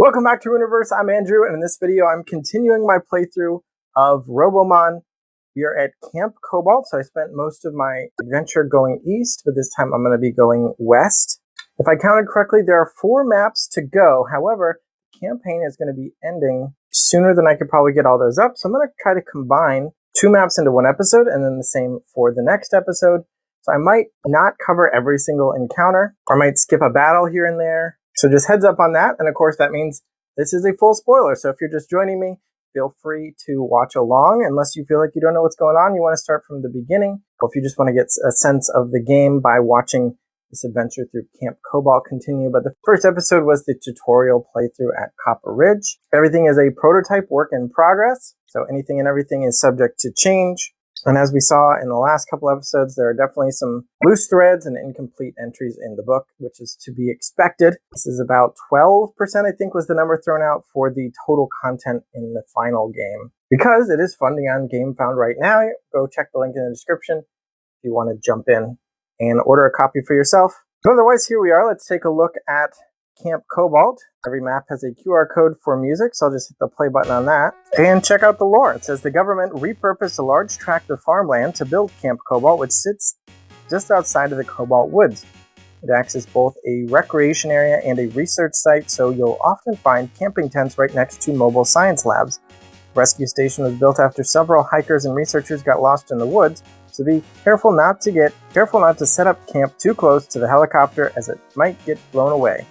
Welcome back to Universe. I'm Andrew, and in this video, I'm continuing my playthrough of RoboMon. We are at Camp Cobalt, so I spent most of my adventure going east, but this time I'm going to be going west. If I counted correctly, there are 4 maps to go. However, the campaign is going to be ending sooner than I could probably get all those up, so I'm going to try to combine 2 maps into one episode, and then the same for the next episode. So I might not cover every single encounter, or I might skip a battle here and there. So just heads up on that, and of course that means this is a full spoiler, so if you're just joining me, feel free to watch along unless you feel like you don't know what's going on. You want to start from the beginning, or if you just want to get a sense of the game by watching this adventure through Camp Cobalt continue. But the first episode was the tutorial playthrough at Copper Ridge. Everything is a prototype work in progress, so anything and everything is subject to change. And as we saw in the last couple episodes, there are definitely some loose threads and incomplete entries in the book, which is to be expected. This is about 12%, I think, was the number thrown out for the total content in the final game. Because it is funding on GameFound right now, go check the link in the description if you want to jump in and order a copy for yourself. But otherwise, here we are. Let's take a look at Camp Cobalt. Every map has a QR code for music, so I'll just hit the play button on that. And check out the lore. It says the government repurposed a large tract of farmland to build Camp Cobalt, which sits just outside of the Cobalt Woods. It acts as both a recreation area and a research site, so you'll often find camping tents right next to mobile science labs. The rescue station was built after several hikers and researchers got lost in the woods, so be careful not to set up camp too close to the helicopter, as it might get blown away.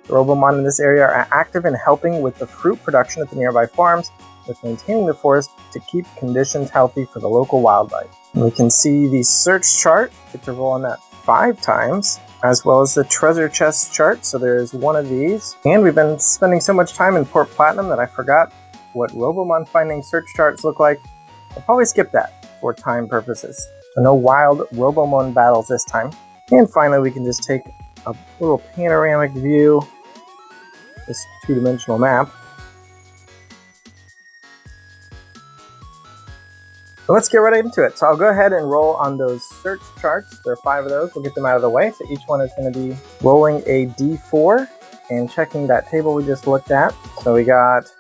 The RoboMon in this area are active in helping with the fruit production at the nearby farms, with maintaining the forest to keep conditions healthy for the local wildlife. And we can see the search chart. Get to roll on that 5 times, as well as the treasure chest chart. So there's one of these. And we've been spending so much time in Port Platinum that I forgot what RoboMon finding search charts look like. I'll probably skip that for time purposes. So no wild RoboMon battles this time. And finally, we can just take a little panoramic view. This 2-dimensional map. So let's get right into it. So I'll go ahead and roll on those search charts. There are 5 of those. We'll get them out of the way. So each one is going to be rolling a D4 and checking that table we just looked at. So we got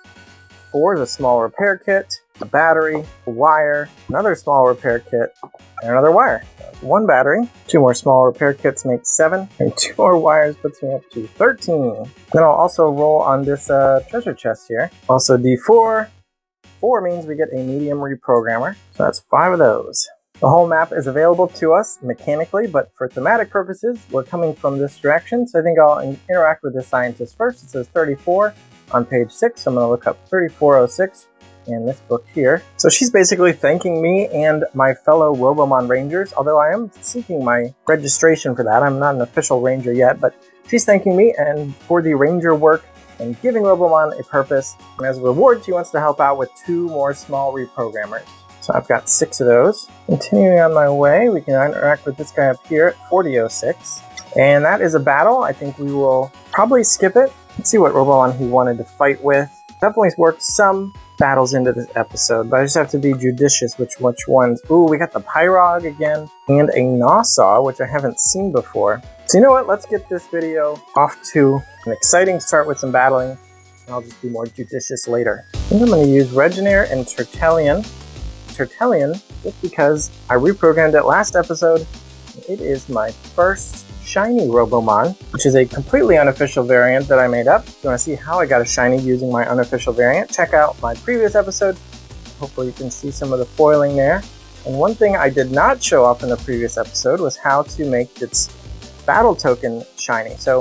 4 is a small repair kit, a battery, a wire, another small repair kit, and another wire. 1 battery, 2 more small repair kits make 7, and 2 more wires puts me up to 13. Then I'll also roll on this treasure chest here. Also D4. 4 means we get a medium reprogrammer, so that's 5 of those. The whole map is available to us mechanically, but for thematic purposes, we're coming from this direction, so I think I'll interact with the scientist first. It says 34 on page 6, so I'm going to look up 3406. In this book here. So she's basically thanking me and my fellow RoboMon Rangers, although I am seeking my registration for that. I'm not an official Ranger yet, but she's thanking me and for the Ranger work and giving RoboMon a purpose. And as a reward, she wants to help out with 2 more small reprogrammers. So I've got 6 of those. Continuing on my way, we can interact with this guy up here at 4006. And that is a battle. I think we will probably skip it. Let's see what RoboMon he wanted to fight with. Definitely worked some battles into this episode, but I just have to be judicious which ones. Ooh, we got the Pyrog again, and a Nassau, which I haven't seen before. So you know what, let's get this video off to an exciting start with some battling, and I'll just be more judicious later. I think I'm going to use Regenair and Tertellian. Tertellian, just because I reprogrammed it last episode. It is my first shiny RoboMon, which is a completely unofficial variant that I made up. If you want to see how I got a shiny using my unofficial variant, check out my previous episode. Hopefully you can see some of the foiling there. And one thing I did not show off in the previous episode was how to make its battle token shiny. So,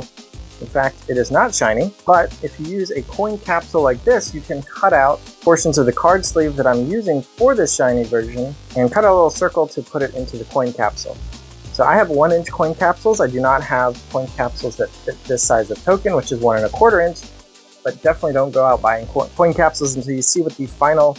in fact, it is not shiny, but if you use a coin capsule like this, you can cut out portions of the card sleeve that I'm using for this shiny version and cut a little circle to put it into the coin capsule. So I have 1-inch coin capsules. I do not have coin capsules that fit this size of token, which is 1 1/4 inch, but definitely don't go out buying coin capsules until you see what the final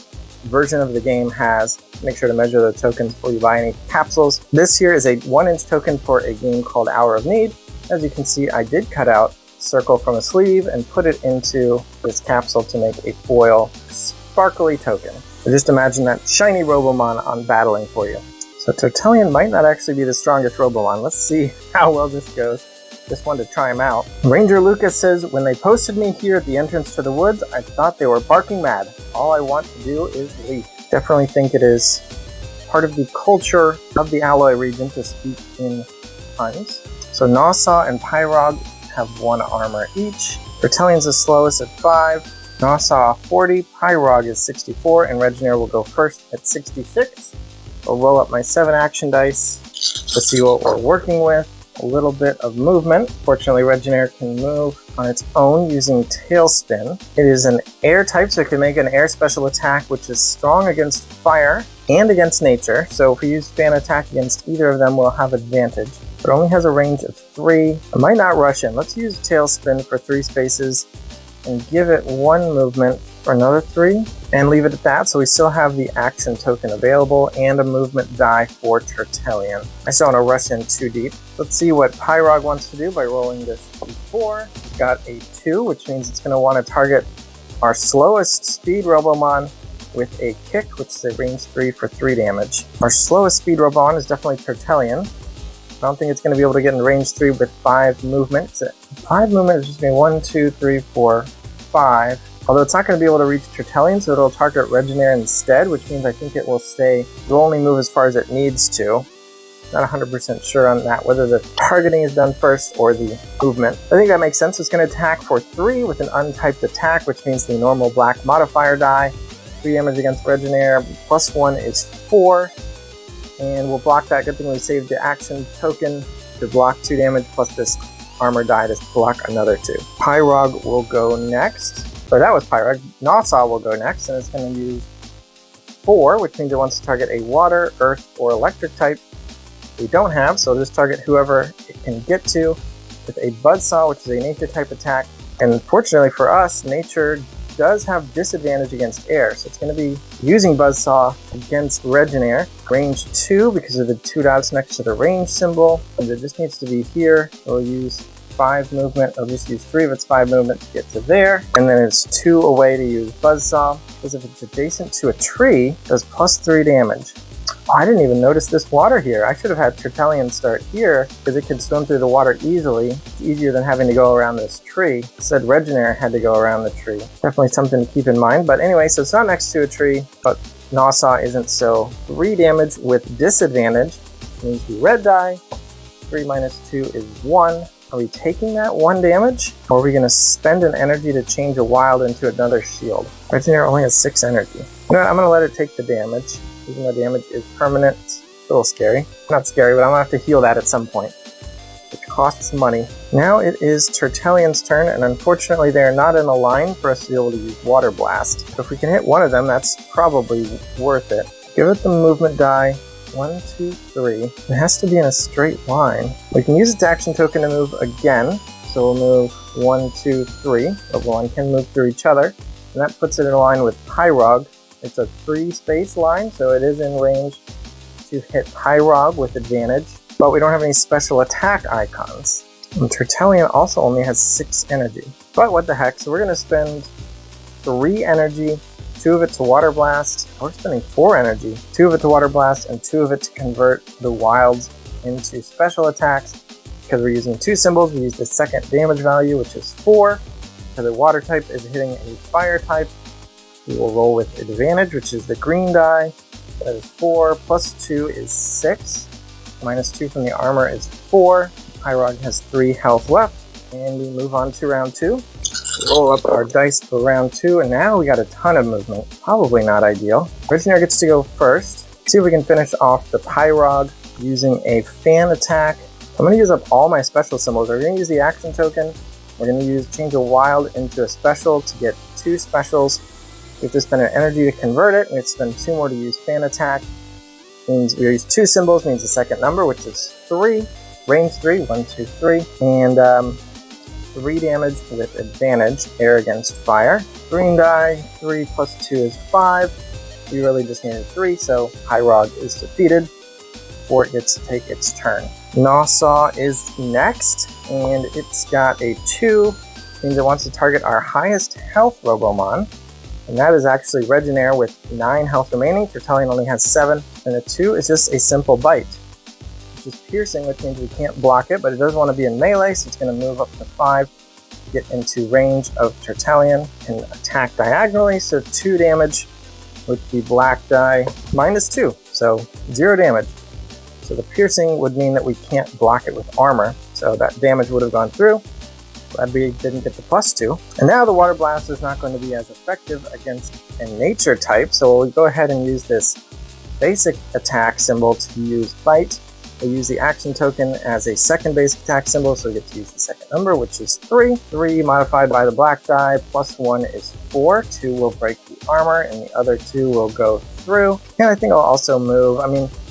version of the game has. Make sure to measure the tokens before you buy any capsules. This here is a 1-inch token for a game called Hour of Need. As you can see, I did cut out a circle from a sleeve and put it into this capsule to make a foil sparkly token. So just imagine that shiny RoboMon on battling for you. So Tertellian might not actually be the strongest RoboMon. Let's see how well this goes. Just wanted to try them out. Ranger Lucas says, when they posted me here at the entrance to the woods, I thought they were barking mad. All I want to do is leave. Definitely think it is part of the culture of the Alloy region to speak in puns. So Nausea and Pyrog have 1 armor each. Tertullian's the slowest at 5. Nausea 40, Pyrog is 64, and Regener will go first at 66. I'll roll up my 7 action dice to see what we're working with. A little bit of movement. Fortunately, Regener can move on its own using Tailspin. It is an air type, so it can make an air special attack, which is strong against fire and against nature. So if we use fan attack against either of them, we'll have advantage. It only has a range of 3. I might not rush in. Let's use Tailspin for 3 spaces and give it 1 movement for another 3 and leave it at that. So we still have the action token available and a movement die for Tertullian. I just don't want to rush in too deep. Let's see what Pyrog wants to do by rolling this d4. We've got a 2, which means it's going to want to target our slowest speed RoboMon with a kick, which is a range 3 for 3 damage. Our slowest speed RoboMon is definitely Tertullian. I don't think it's going to be able to get in range 3 with 5 movement. 5 movement is just going to be 1, 2, 3, 4, 5. Although it's not going to be able to reach Tertullian, so it'll target Regener instead, which means I think it will it'll only move as far as it needs to. Not 100% sure on that, whether the targeting is done first or the movement. I think that makes sense. It's going to attack for 3 with an untyped attack, which means the normal black modifier die. 3 damage against Regener, plus 1 is 4. And we'll block that. Good thing we saved the action token to block 2 damage, plus this armor die to block another 2. Pyrog will go next. So that was Pyrog. Nausea will go next, and it's going to use 4, which means it wants to target a water, earth, or electric type. We don't have, so it'll just target whoever it can get to with a Buzzsaw, which is a nature type attack. And fortunately for us, nature does have disadvantage against air, so it's going to be using Buzzsaw against Regener. Range 2 because of the 2 dots next to the range symbol, and it just needs to be here. We'll use 5 movement. I'll just use 3 of its 5 movement to get to there, and then it's 2 away to use Buzzsaw, because if it's adjacent to a tree, it does plus 3 damage. Oh, I didn't even notice this water here. I should have had Tertullian start here, because it could swim through the water easily. It's easier than having to go around this tree. It said Regener had to go around the tree. Definitely something to keep in mind. But anyway, so it's not next to a tree, but Nausea isn't, so 3 damage with disadvantage means the red die. 3 minus 2 is 1. Are we taking that 1 damage? Or are we going to spend an energy to change a wild into another shield? Regener only has 6 energy. You know what, I'm going to let it take the damage. Even though damage is permanent, it's a little scary. Not scary, but I'm going to have to heal that at some point, which costs money. Now it is Tertullian's turn, and unfortunately they are not in a line for us to be able to use Water Blast. So if we can hit one of them, that's probably worth it. Give it the movement die. 1, 2, 3. It has to be in a straight line. We can use its action token to move again. So we'll move 1, 2, 3. RoboMon can move through each other. And that puts it in line with Pyrog. It's a 3-space line, so it is in range to hit Pyrog with advantage. But we don't have any special attack icons. And Tertullian also only has 6 energy. But what the heck, so we're going to spend 3 energy, 2 of it to Water Blast. We're spending 4 energy, 2 of it to Water Blast, and 2 of it to convert the wilds into special attacks. Because we're using 2 symbols, we use the second damage value, which is 4. Because the water type is hitting a fire type, we will roll with advantage, which is the green die. That is 4, plus 2 is 6. Minus 2 from the armor is 4. Pyrog has 3 health left, and we move on to round 2. Roll up our dice for round 2, and now we got a ton of movement. Probably not ideal. Regener gets to go first. See if we can finish off the Pyrog using a fan attack. I'm going to use up all my special symbols. We're going to use the action token. We're going to use change a wild into a special to get 2 specials. We have to spend an energy to convert it. We have to spend 2 more to use fan attack. Means we use 2 symbols, means the second number, which is 3. Range 3, 1, 2, 3. And 3 damage with advantage, air against fire. Green die, 3 plus 2 is 5. We really just needed 3, so Pyrog is defeated before it gets to take its turn. Nausea is next, and it's got a 2. Means it wants to target our highest health RoboMon. And that is actually Regener with 9 health remaining. Tertullian only has 7, and a 2 is just a simple bite. which is piercing, which means we can't block it, but it does want to be in melee, so it's going to move up to 5, get into range of Tertullian, and attack diagonally, so 2 damage with the black die, -2, so 0 damage. So the piercing would mean that we can't block it with armor, so that damage would have gone through. Glad we didn't get the +2. And now the Water Blast is not going to be as effective against a nature type, so we'll go ahead and use this basic attack symbol to use Bite. We'll use the action token as a second basic attack symbol, so we get to use the second number, which is 3. 3 modified by the black die, +1 is 4. 2 will break the armor, and the other 2 will go through. And I think I'll also move,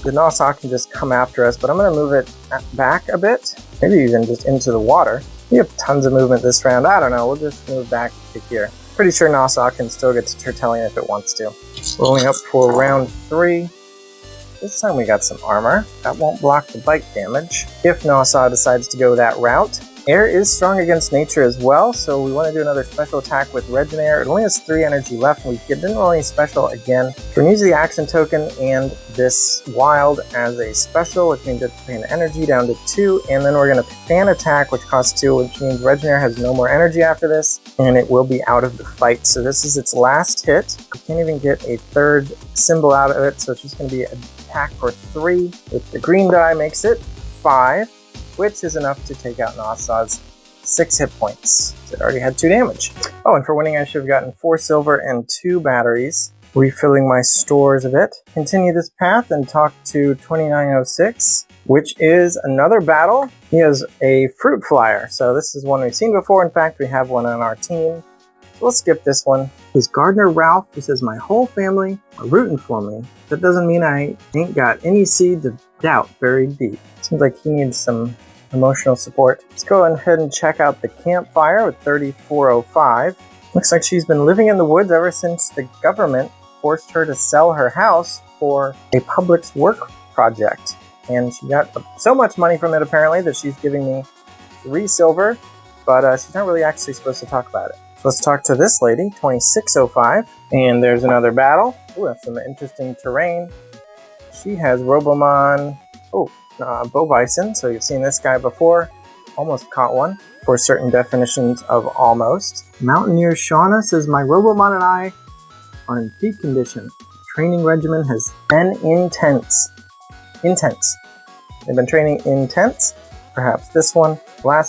the Nassau can just come after us, but I'm going to move it back a bit, maybe even just into the water. We have tons of movement this round. I don't know, we'll just move back to here. Pretty sure Nassau can still get to Tertullian if it wants to. Rolling up for round 3. This time we got some armor. That won't block the bite damage if Nassau decides to go that route. Air is strong against nature as well, so we want to do another special attack with Regenair. It only has 3 energy left, and we didn't roll any special again. We're going to use the action token and this wild as a special, which means it's paying energy down to 2, and then we're going to fan attack, which costs 2, which means Regenair has no more energy after this, and it will be out of the fight. So this is its last hit. We can't even get a third symbol out of it, so it's just going to be an attack for 3. With the green die makes it 5. Which is enough to take out Nassau's 6 hit points. It already had 2 damage. Oh, and for winning I should have gotten 4 silver and 2 batteries. Refilling my stores a bit. Continue this path and talk to 2906, which is another battle. He has a fruit flyer, so this is one we've seen before. In fact, we have one on our team. So we'll skip this one. He's Gardener Ralph, who says, my whole family are rooting for me. That doesn't mean I ain't got any seeds of doubt buried deep. Seems like he needs some emotional support. Let's go ahead and check out the campfire with 3405. Looks like she's been living in the woods ever since the government forced her to sell her house for a public work project. And she got so much money from it apparently that she's giving me 3 silver, but she's not really actually supposed to talk about it. So let's talk to this lady, 2605. And there's another battle. Ooh, that's some interesting terrain. She has RoboMon. Bo Bison, so you've seen this guy before. Almost caught one for certain definitions of almost. Mountaineer Shauna says, my RoboMon and I are in peak condition. Training regimen has been intense. They've been training intense. Perhaps this one. I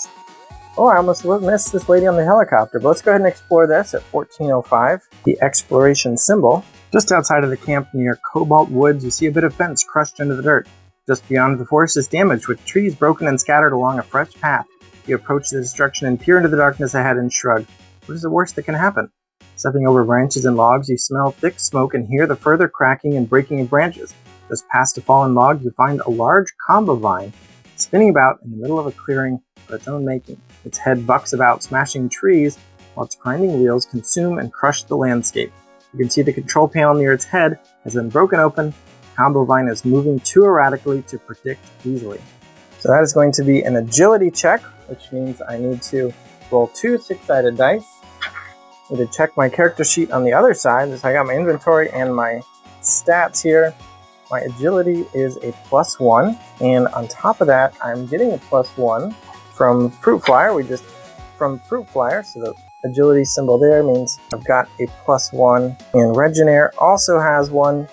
almost missed this lady on the helicopter, but let's go ahead and explore this at 1405. The exploration symbol. Just outside of the camp near Cobalt Woods, you see a bit of fence crushed into the dirt. Just beyond, the forest is damaged, with trees broken and scattered along a fresh path. You approach the destruction and peer into the darkness ahead and shrug. What is the worst that can happen? Stepping over branches and logs, you smell thick smoke and hear the further cracking and breaking of branches. Just past a fallen log, you find a large combo vine spinning about in the middle of a clearing of its own making. Its head bucks about, smashing trees, while its grinding wheels consume and crush the landscape. You can see the control panel near its head has been broken open. Combo Vine is moving too erratically to predict easily. So that is going to be an agility check, which means I need to roll 2 6-sided dice. I need to check my character sheet on the other side. So I got my inventory and my stats here. My agility is a +1, and on top of that, I'm getting a +1 from Fruit Flyer. From Fruit Flyer, so the agility symbol there means I've got a +1, and Regenair also has one.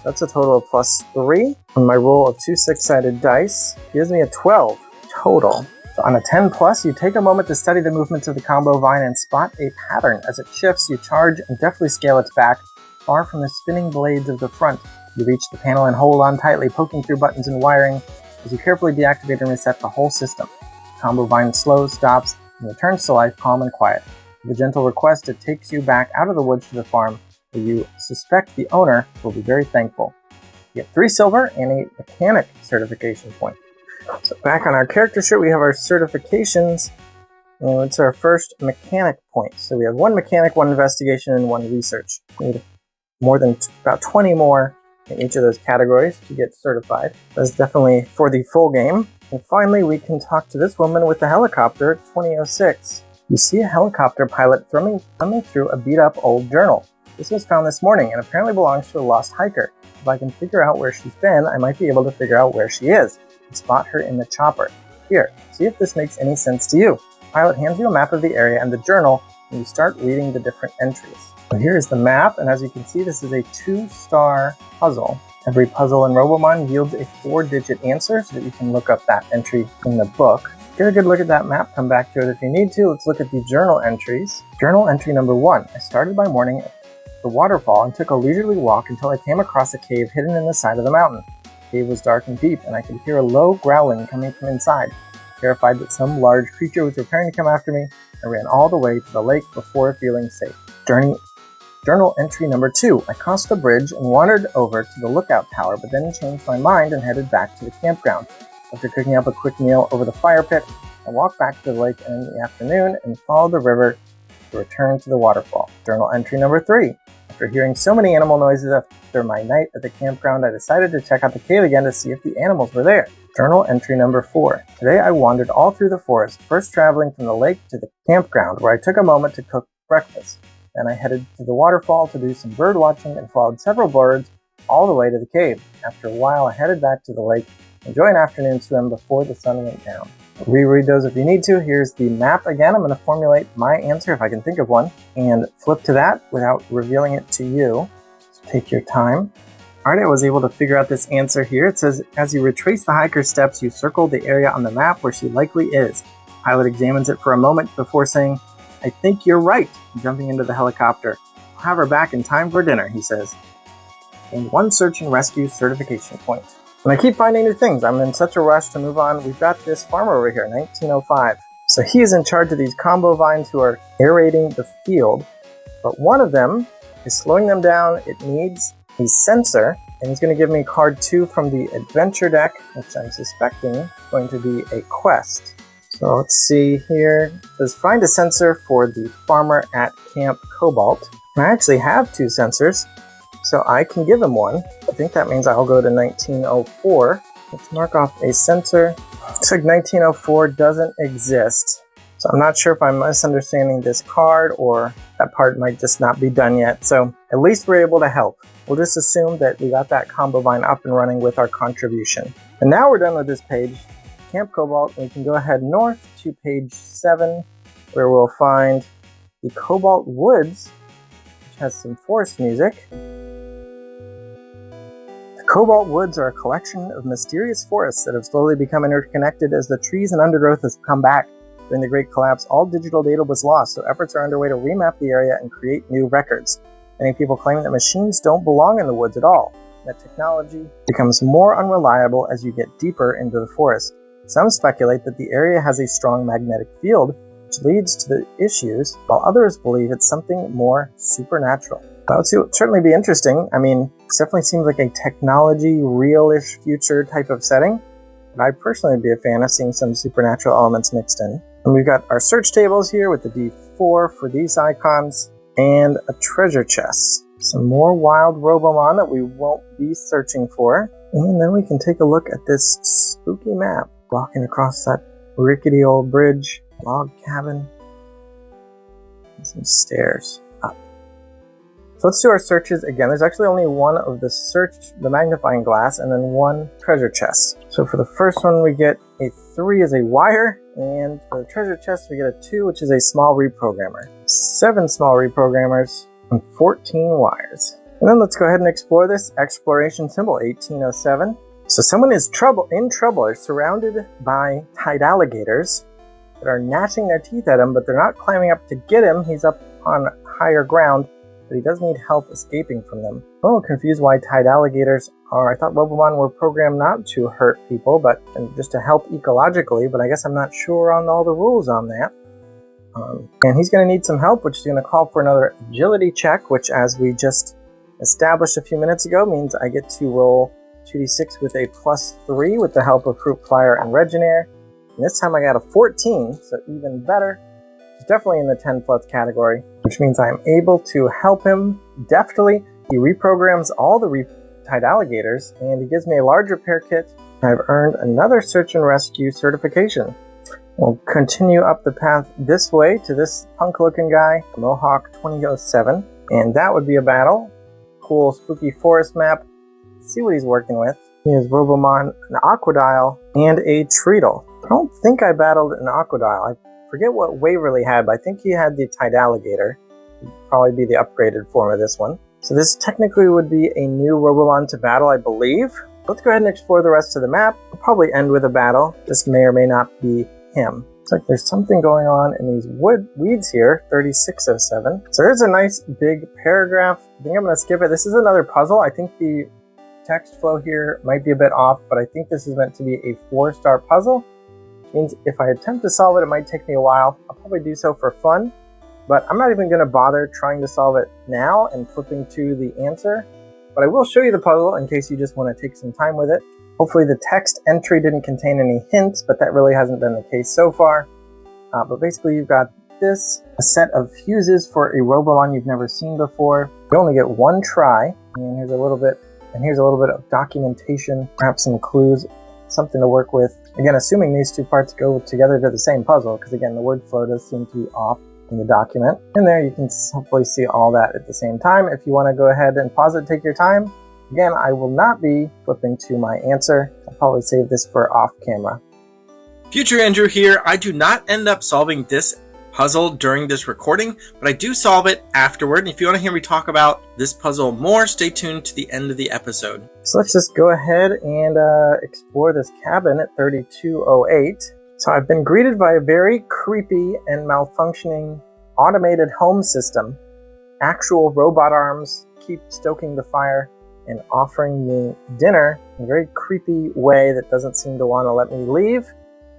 That's a total of +3. On my roll of 2 6-sided dice gives me a 12 total. So on a 10+, you take a moment to study the movements of the combo vine and spot a pattern. As it shifts, you charge and deftly scale its back, far from the spinning blades of the front. You reach the panel and hold on tightly, poking through buttons and wiring as you carefully deactivate and reset the whole system. The combo vine slows, stops, and returns to life calm and quiet. With a gentle request, it takes you back out of the woods to the farm, where you suspect the owner will be very thankful. You get 3 silver and a mechanic certification point. So back on our character sheet, we have our certifications, and it's our first mechanic point. So we have 1 mechanic, 1 investigation, and 1 research. We need about 20 more in each of those categories to get certified. That's definitely for the full game. And finally, we can talk to this woman with the helicopter, 2006. You see a helicopter pilot thumbing through a beat-up old journal. This was found this morning and apparently belongs to a lost hiker. If I can figure out where she's been, I might be able to figure out where she is. and spot her in the chopper. Here, see if this makes any sense to you. Pilot hands you a map of the area and the journal, and you start reading the different entries. So here is the map, and as you can see, this is a 2-star puzzle. Every puzzle in RoboMon yields a 4-digit answer so that you can look up that entry in the book. Get a good look at that map, come back to it if you need to. Let's look at the journal entries. Journal entry number 1. I started by morning at the waterfall and took a leisurely walk until I came across a cave hidden in the side of the mountain. The cave was dark and deep, and I could hear a low growling coming from inside. Terrified that some large creature was preparing to come after me, I ran all the way to the lake before feeling safe. Journal entry number 2. I crossed the bridge and wandered over to the lookout tower, but then changed my mind and headed back to the campground. After cooking up a quick meal over the fire pit, I walked back to the lake in the afternoon and followed the river to return to the waterfall. Journal entry number 3. After hearing so many animal noises after my night at the campground, I decided to check out the cave again to see if the animals were there. Journal entry number 4. Today I wandered all through the forest, first traveling from the lake to the campground, where I took a moment to cook breakfast. Then I headed to the waterfall to do some bird watching and followed several birds all the way to the cave. After a while, I headed back to the lake to enjoy an afternoon swim before the sun went down. Reread those if you need to. Here's the map again. I'm going to formulate my answer if I can think of one and flip to that without revealing it to you. So take your time. Alright, I was able to figure out this answer here. It says, as you retrace the hiker's steps, you circle the area on the map where she likely is. Pilot examines it for a moment before saying, I think you're right, jumping into the helicopter. I'll have her back in time for dinner, he says. And 1 search and rescue certification point. And I keep finding new things. I'm in such a rush to move on. We've got this farmer over here, 1905. So he is in charge of these combo vines who are aerating the field. But one of them is slowing them down. It needs a sensor. And he's going to give me card 2 from the adventure deck, which I'm suspecting is going to be a quest. So let's see here. It says find a sensor for the farmer at Camp Cobalt. And I actually have 2 sensors, so I can give him one. I think that means I'll go to 1904. Let's mark off a sensor. Looks like 1904 doesn't exist. So I'm not sure if I'm misunderstanding this card or that part might just not be done yet. So at least we're able to help. We'll just assume that we got that combo vine up and running with our contribution. And now we're done with this page. Camp Cobalt, we can go ahead north to page 7, where we'll find the Cobalt Woods, which has some forest music. The Cobalt Woods are a collection of mysterious forests that have slowly become interconnected as the trees and undergrowth has come back. During the Great Collapse, all digital data was lost, so efforts are underway to remap the area and create new records. Many people claim that machines don't belong in the woods at all, and that technology becomes more unreliable as you get deeper into the forest. Some speculate that the area has a strong magnetic field, which leads to the issues, while others believe it's something more supernatural. That would certainly be interesting. I mean, it definitely seems like a technology, real-ish future type of setting. But I'd personally be a fan of seeing some supernatural elements mixed in. And we've got our search tables here with the D4 for these icons, and a treasure chest. Some more wild RoboMon that we won't be searching for. And then we can take a look at this spooky map. Walking across that rickety old bridge, log cabin, and some stairs up. So let's do our searches again. There's actually only one of the magnifying glass, and then 1 treasure chest. So for the first one, we get a 3 as a wire, and for the treasure chest, we get a 2, which is a small reprogrammer. 7 small reprogrammers, and 14 wires. And then let's go ahead and explore this exploration symbol, 1807. So someone is in trouble. They're surrounded by tide alligators that are gnashing their teeth at him, but they're not climbing up to get him. He's up on higher ground, but he does need help escaping from them. I'm a little confused why tide alligators are. I thought RoboMon were programmed not to hurt people, but just to help ecologically, but I guess I'm not sure on all the rules on that. And he's going to need some help, which is going to call for another agility check, which, as we just established a few minutes ago, means I get to roll 2d6 with a +3 with the help of Fruit Flyer and Regenair. And this time I got a 14, so even better. It's definitely in the 10 plus category, which means I'm able to help him deftly. He reprograms all the tide alligators, and he gives me a large repair kit. I've earned another search and rescue certification. We'll continue up the path this way to this punk-looking guy, Mohawk 2007, and that would be a battle. Cool spooky forest map. Let's see what he's working with. He has RoboMon, an Aquadile, and a Treadle. I don't think I battled an Aquadile. I forget what Waverly had, but I think he had the Tidalligator. It'd probably be the upgraded form of this one. So this technically would be a new RoboMon to battle, I believe. Let's go ahead and explore the rest of the map. We'll probably end with a battle. This may or may not be him. Looks like there's something going on in these weeds here, 3607. So there's a nice big paragraph. I think I'm going to skip it. This is another puzzle. I think the text flow here might be a bit off, but I think this is meant to be a 4-star puzzle. Which means if I attempt to solve it, it might take me a while. I'll probably do so for fun, but I'm not even going to bother trying to solve it now and flipping to the answer. But I will show you the puzzle in case you just want to take some time with it. Hopefully the text entry didn't contain any hints, but that really hasn't been the case so far. But basically you've got this, a set of fuses for a RoboMon you've never seen before. You only get one try, and here's a little bit of documentation, perhaps some clues, something to work with. Again, assuming these two parts go together to the same puzzle, because again, the word flow does seem to be off in the document. And there you can hopefully see all that at the same time. If you want to go ahead and pause it, take your time. Again, I will not be flipping to my answer. I'll probably save this for off camera. Future Andrew here. I do not end up solving this puzzle during this recording, but I do solve it afterward. And if you want to hear me talk about this puzzle more, stay tuned to the end of the episode. So let's just go ahead and explore this cabin at 3208. So I've been greeted by a very creepy and malfunctioning automated home system. Actual robot arms keep stoking the fire and offering me dinner in a very creepy way that doesn't seem to want to let me leave.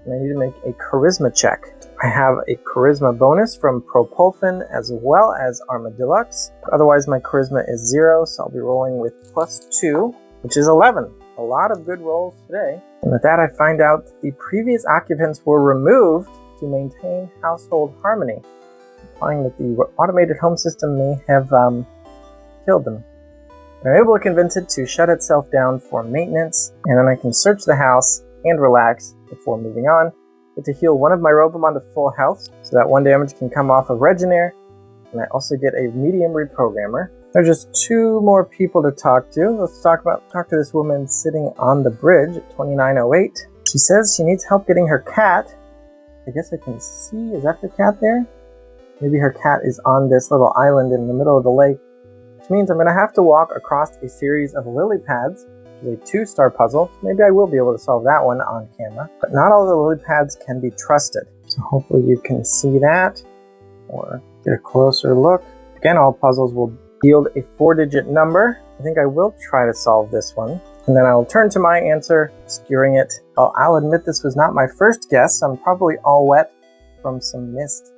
And I need to make a charisma check. I have a charisma bonus from Propulfin as well as Armadillux. Otherwise my charisma is 0, so I'll be rolling with +2, which is 11. A lot of good rolls today. And with that I find out that the previous occupants were removed to maintain household harmony, implying that the automated home system may have killed them. I'm able to convince it to shut itself down for maintenance, and then I can search the house and relax before moving on. Get to heal one of my RoboMon to full health, so that 1 damage can come off of Regeneer, and I also get a medium reprogrammer. There's just 2 more people to talk to. Let's talk to this woman sitting on the bridge at 2908. She says she needs help getting her cat. I guess I can see, is that her cat there? Maybe her cat is on this little island in the middle of the lake, which means I'm going to have to walk across a series of lily pads, which is a 2-star puzzle. Maybe I will be able to solve that one on camera, but not all the lily pads can be trusted. So hopefully you can see that or get a closer look. Again, all puzzles will yield a 4-digit number. I think I will try to solve this one, and then I'll turn to my answer, obscuring it. I'll admit this was not my first guess. I'm probably all wet from some missed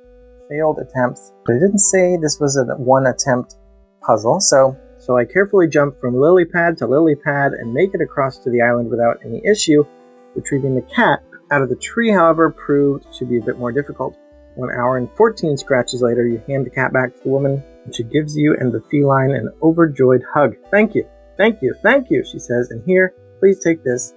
failed attempts, but it didn't say this was a 1-attempt puzzle. So I carefully jump from lily pad to lily pad and make it across to the island without any issue. Retrieving the cat out of the tree, however, proved to be a bit more difficult. 1 hour and 14 scratches later, you hand the cat back to the woman, and she gives you and the feline an overjoyed hug. "Thank you, thank you, thank you," she says, "and here, please take this,"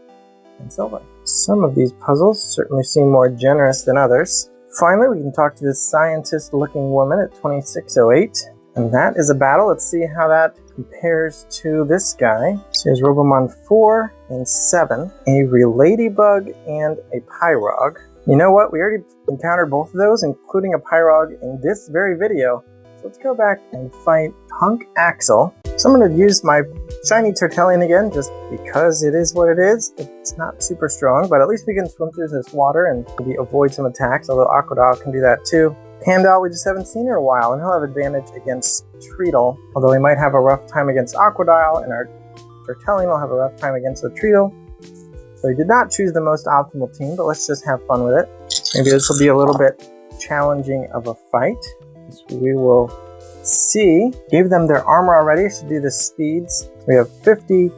and so on. Some of these puzzles certainly seem more generous than others. Finally, we can talk to this scientist-looking woman at 2608, and that is a battle. Let's see how that compares to this guy. So here's RoboMon 4 and 7, a Reladybug and a Pyrog. You know what? We already encountered both of those, including a Pyrog in this very video. So let's go back and fight Hunk Axel. So I'm going to use my shiny Turtellian again, just because it is what it is. It's not super strong, but at least we can swim through this water and maybe avoid some attacks, although Aquadile can do that too. Pandal, we just haven't seen her in a while, and he'll have advantage against Treadle, although he might have a rough time against Aquadile, and our Turtellian will have a rough time against the Treadle. So he did not choose the most optimal team, but let's just have fun with it. Maybe this will be a little bit challenging of a fight. So we will see. Gave them their armor already, so do the speeds. We have 50,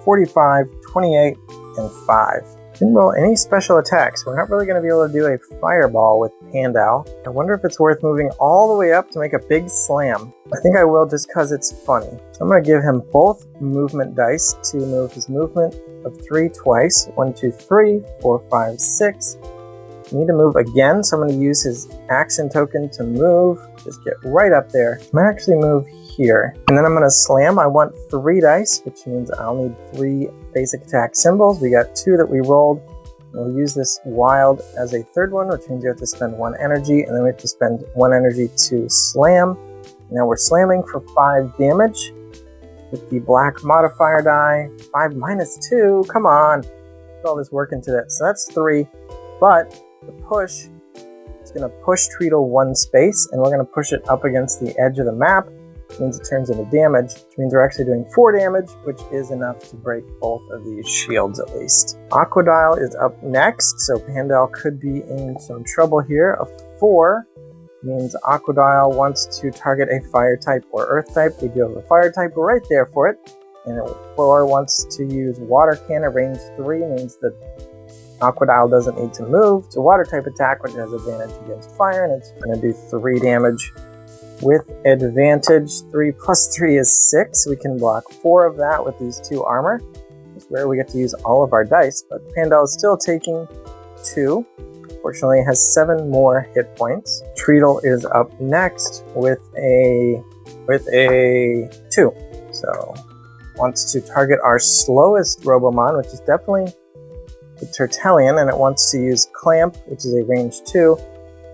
45, 28, and 5. Didn't roll any special attacks. We're not really going to be able to do a fireball with Pandal. I wonder if it's worth moving all the way up to make a big slam. I think I will, just because it's funny. So I'm going to give him both movement dice to move his movement of 3 twice. 1, 2, 3, 4, 5, 6. Need to move again, so I'm going to use his action token to move. Just get right up there. I'm going to actually move here. And then I'm going to slam. I want 3 dice, which means I'll need 3 basic attack symbols. We got 2 that we rolled. We'll use this wild as a 3rd one, which means you have to spend 1 energy, and then we have to spend 1 energy to slam. Now we're slamming for 5 damage with the black modifier die. 5 minus 2, come on. Put all this work into that. So that's 3, but the push is going to push Treatle 1 space, and we're going to push it up against the edge of the map. Which means it turns into damage, which means we're actually doing 4 damage, which is enough to break both of these shields at least. Aquadial is up next, so Pandal could be in some trouble here. A 4 means Aquadial wants to target a fire type or earth type. We do have a fire type right there for it. And a 4 wants to use water cannon. Range 3 means that Aquadial doesn't need to move. It's a water type attack, which has advantage against fire, and it's going to do 3 damage. With advantage, 3 plus 3 is 6. We can block 4 of that with these 2 armor. It's where we get to use all of our dice, but Pandal is still taking 2. Fortunately, it has 7 more hit points. Treatle is up next with a 2. So, wants to target our slowest RoboMon, which is definitely the Tertullian, and it wants to use Clamp, which is a range 2.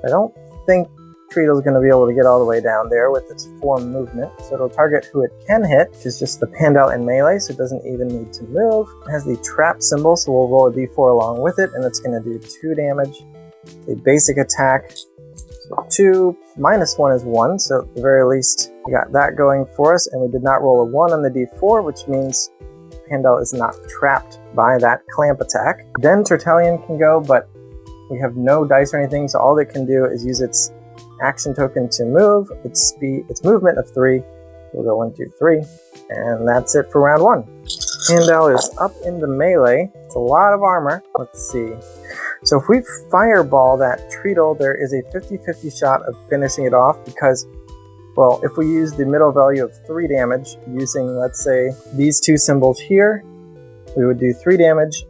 I don't think Treatle's going to be able to get all the way down there with its 4 movement, so it'll target who it can hit, which is just the Pandal in melee, so it doesn't even need to move. It has the trap symbol, so we'll roll a d4 along with it, and it's going to do 2 damage. A basic attack, so 2 minus 1 is 1, so at the very least we got that going for us, and we did not roll a 1 on the d4, which means Pandal is not trapped by that clamp attack. Then Tertullian can go, but we have no dice or anything, so all it can do is use its action token to move, its movement of 3. We'll go 1, 2, 3, and that's it for round 1. Pandal is up in the melee. It's a lot of armor. Let's see. So if we fireball that Treatle, there is a 50-50 shot of finishing it off because, well, if we use the middle value of 3 damage using, let's say, these 2 symbols here, we would do 3 damage.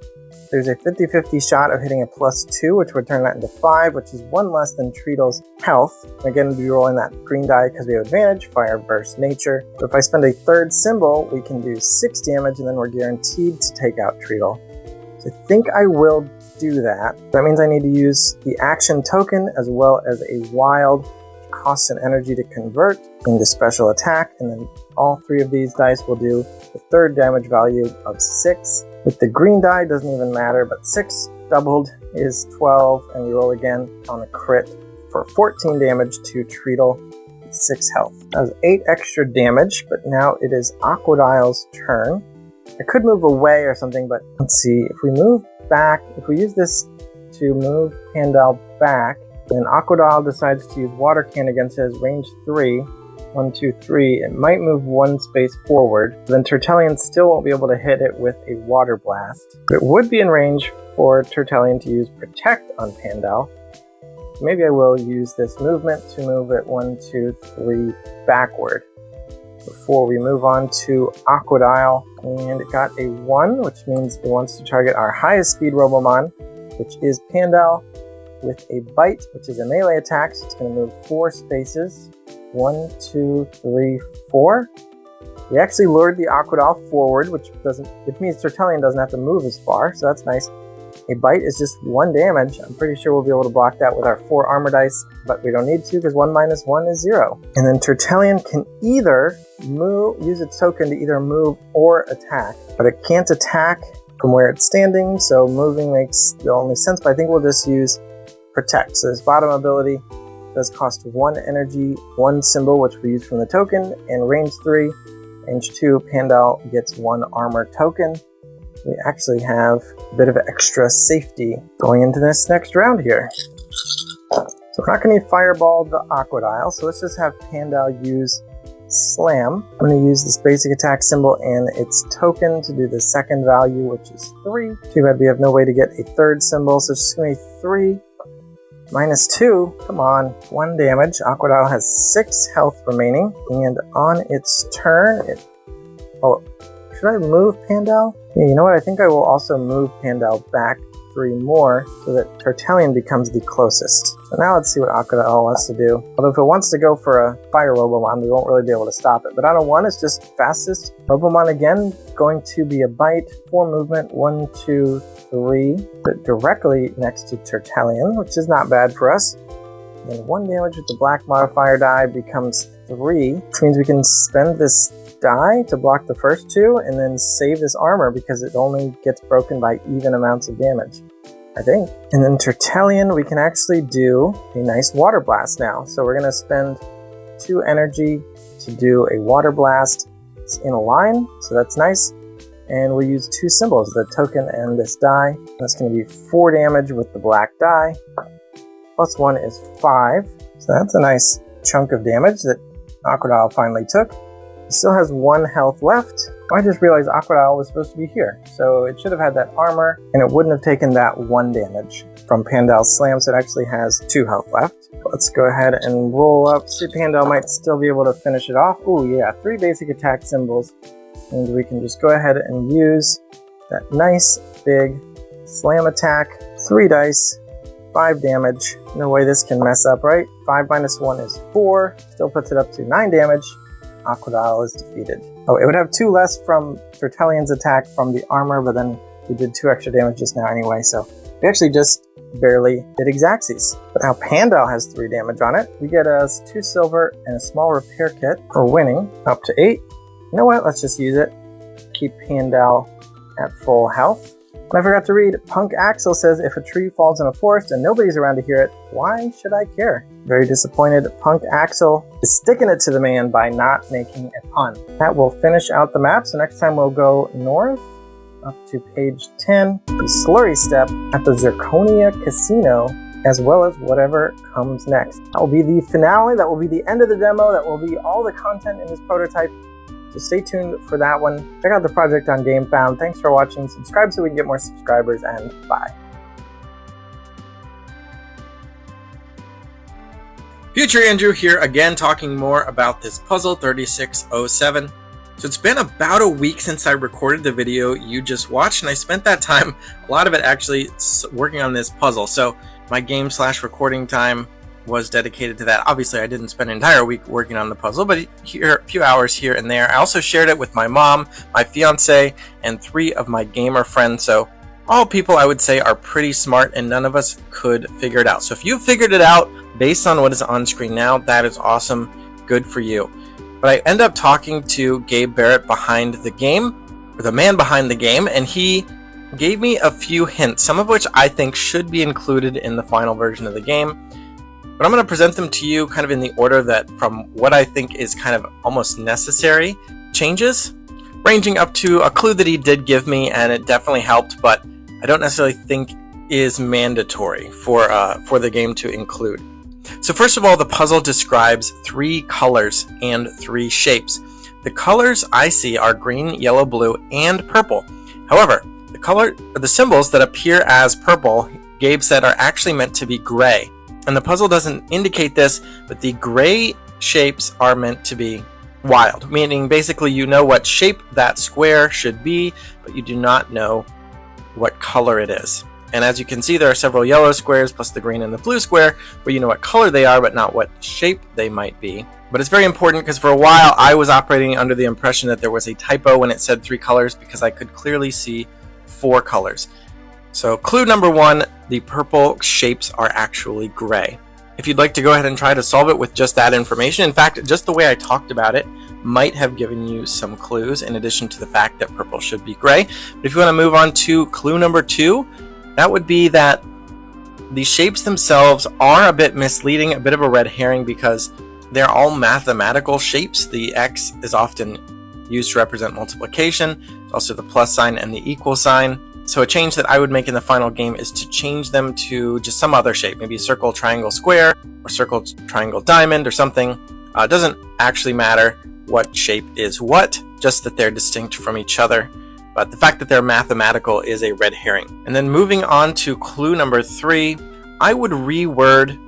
There's a 50-50 shot of hitting a +2, which would turn that into 5, which is 1 less than Treatle's health. Again, we'll be rolling that green die because we have advantage, fire, burst, nature. So if I spend a 3rd symbol, we can do 6 damage, and then we're guaranteed to take out Treatle. So I think I will do that. That means I need to use the action token as well as a wild, which costs an energy to convert into special attack, and then all 3 of these dice will do the 3rd damage value of 6. With the green die, doesn't even matter, but 6 doubled is 12, and we roll again on a crit for 14 damage to Treatle with 6 health. That was 8 extra damage, but now it is Aquadial's turn. I could move away or something, but let's see. If we move back, if we use this to move Pandal back, then Aquadial decides to use Water Can against his range 3. 1, 2, 3. It might move 1 space forward. Then Tertullian still won't be able to hit it with a Water Blast. It would be in range for Tertullian to use Protect on Pandal. Maybe I will use this movement to move it 1, 2, 3 backward before we move on to Aquadial. And it got a 1, which means it wants to target our highest speed RoboMon, which is Pandal, with a Bite, which is a melee attack, so it's going to move 4 spaces. 1, 2, 3, 4. We actually lured the Aquadial forward, which means Tertullian doesn't have to move as far, so that's nice. A Bite is just 1 damage. I'm pretty sure we'll be able to block that with our 4 armor dice, but we don't need to because 1 minus 1 is 0. And then Tertullian can either use its token to either move or attack, but it can't attack from where it's standing, so moving makes the only sense, but I think we'll just use Protect. So this bottom ability does cost 1 energy, 1 symbol, which we use from the token, and range 3. Range 2, Pandal gets 1 armor token. We actually have a bit of extra safety going into this next round here. So we're not going to Fireball the Aquadial, so let's just have Pandal use Slam. I'm going to use this basic attack symbol and its token to do the 2nd value, which is 3. Too bad we have no way to get a 3rd symbol, so it's just going to be 3. Minus 2, come on, 1 damage. Aquadial has 6 health remaining, and on its turn, should I move Pandal? Yeah, you know what, I think I will also move Pandal back 3 more so that Tertullian becomes the closest. So now let's see what Aquadal wants to do. Although if it wants to go for a fire RoboMon, we won't really be able to stop it. But on a 1, it's just fastest. RoboMon again, going to be a bite, 4 movement, 1, 2, 3. But directly next to Tertullian, which is not bad for us. And 1 damage with the black modifier die becomes 3, which means we can spend this die to block the first 2 and then save this armor because it only gets broken by even amounts of damage, I think. And then Tertullian, we can actually do a nice water blast now. So we're going to spend 2 energy to do a water blast. It's in a line, so that's nice. And we'll use 2 symbols, the token and this die. That's going to be 4 damage with the black die. Plus 1 is 5. So that's a nice chunk of damage that Aquadal finally took. It still has 1 health left. I just realized Aquadal was supposed to be here. So it should have had that armor, and it wouldn't have taken that 1 damage from Pandal's slam, so it actually has 2 health left. Let's go ahead and roll up. See, Pandal might still be able to finish it off. Oh yeah, 3 basic attack symbols. And we can just go ahead and use that nice big slam attack. 3 dice, 5 damage. No way this can mess up, right? 5 minus 1 is 4. Still puts it up to 9 damage. Aquadal is defeated. Oh, it would have 2 less from Tertullian's attack from the armor, but then we did 2 extra damage just now anyway, so we actually just barely did Exacxes. But now Pandal has 3 damage on it. We get us 2 silver and a small repair kit for winning, up to 8. You know what? Let's just use it. Keep Pandal at full health. And I forgot to read, Punk Axel says, if a tree falls in a forest and nobody's around to hear it, why should I care? Very disappointed. Punk Axel is sticking it to the man by not making a pun. That will finish out the map, so next time we'll go north up to page 10, the Slurry Step at the Zirconia Casino, as well as whatever comes next. That will be the finale, that will be the end of the demo, that will be all the content in this prototype. So stay tuned for that one. Check out the project on GameFound. Thanks for watching. Subscribe so we can get more subscribers, and bye. Future Andrew here again, talking more about this puzzle 3607. So it's been about a week since I recorded the video you just watched, and I spent that time, a lot of it actually, working on this puzzle. So my game/recording time was dedicated to that. Obviously, I didn't spend an entire week working on the puzzle, but a few hours here and there. I also shared it with my mom, my fiance, and 3 of my gamer friends. So all people, I would say, are pretty smart, and none of us could figure it out. So if you figured it out based on what is on screen now, that is awesome. Good for you. But I end up talking to Gabe Barrett behind the game, or the man behind the game, and he gave me a few hints, some of which I think should be included in the final version of the game. But I'm going to present them to you kind of in the order that, from what I think is kind of almost necessary changes, ranging up to a clue that he did give me, and it definitely helped, but I don't necessarily think is mandatory for the game to include. So first of all, the puzzle describes 3 colors and 3 shapes. The colors I see are green, yellow, blue, and purple. However, the symbols that appear as purple, Gabe said, are actually meant to be gray. And the puzzle doesn't indicate this, but the gray shapes are meant to be wild, meaning basically you know what shape that square should be, but you do not know what color it is. And as you can see, there are several yellow squares plus the green and the blue square where you know what color they are, but not what shape they might be. But it's very important because for a while I was operating under the impression that there was a typo when it said 3 colors because I could clearly see 4 colors. So clue number 1, the purple shapes are actually gray. If you'd like to go ahead and try to solve it with just that information, in fact, just the way I talked about it might have given you some clues in addition to the fact that purple should be gray. But if you want to move on to clue number 2, that would be that the shapes themselves are a bit misleading, a bit of a red herring, because they're all mathematical shapes. The X is often used to represent multiplication. It's also the plus sign and the equal sign. So a change that I would make in the final game is to change them to just some other shape, maybe circle, triangle, square, or circle, triangle, diamond, or something. It doesn't actually matter what shape is what, just that they're distinct from each other. But the fact that they're mathematical is a red herring. And then moving on to clue number 3, I would reword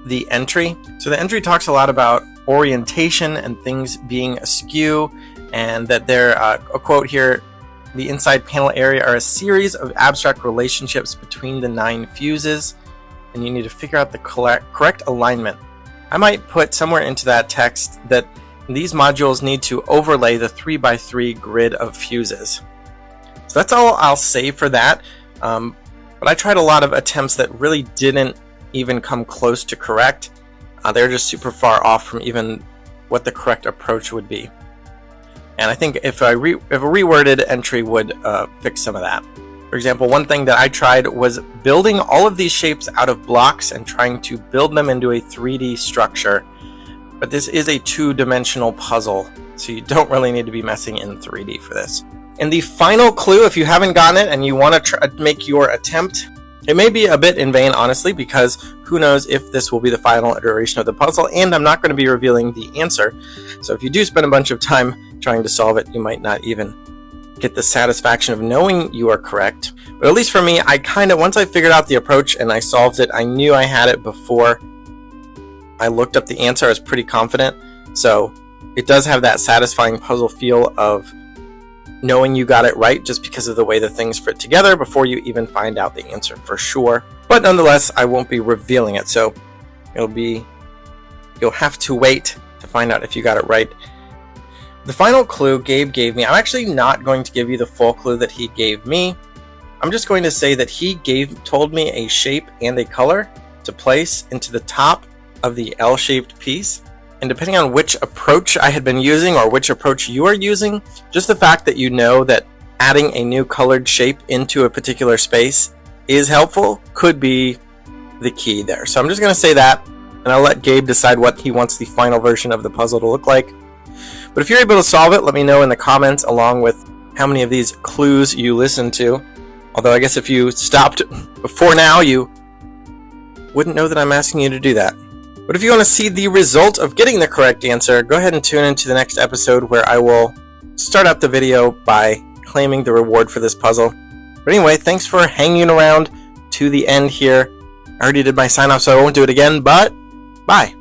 the entry. So the entry talks a lot about orientation and things being askew, and that there, a quote here, the inside panel area are a series of abstract relationships between the 9 fuses, and you need to figure out the correct alignment. I might put somewhere into that text that these modules need to overlay the 3x3 grid of fuses. So that's all I'll say for that. But I tried a lot of attempts that really didn't even come close to correct. They're just super far off from even what the correct approach would be. And I think if a reworded entry would fix some of that. For example, one thing that I tried was building all of these shapes out of blocks and trying to build them into a 3D structure. But this is a 2-dimensional puzzle, so you don't really need to be messing in 3D for this. And the final clue, if you haven't gotten it and you want to make your attempt, it may be a bit in vain, honestly, because who knows if this will be the final iteration of the puzzle, and I'm not going to be revealing the answer. So if you do spend a bunch of time trying to solve it, you might not even get the satisfaction of knowing you are correct. But at least for me, once I figured out the approach and I solved it, I knew I had it before I looked up the answer. I was pretty confident. So it does have that satisfying puzzle feel of knowing you got it right just because of the way the things fit together before you even find out the answer for sure. But nonetheless, I won't be revealing it, so you'll have to wait to find out if you got it right. The final clue Gabe gave me, I'm actually not going to give you the full clue that he gave me. I'm just going to say that he told me a shape and a color to place into the top of the L-shaped piece. And depending on which approach I had been using or which approach you are using, just the fact that you know that adding a new colored shape into a particular space is helpful could be the key there. So I'm just going to say that, and I'll let Gabe decide what he wants the final version of the puzzle to look like. But if you're able to solve it, let me know in the comments along with how many of these clues you listened to. Although I guess if you stopped before now, you wouldn't know that I'm asking you to do that. But if you want to see the result of getting the correct answer, go ahead and tune into the next episode where I will start out the video by claiming the reward for this puzzle. But anyway, thanks for hanging around to the end here. I already did my sign off, so I won't do it again, but bye.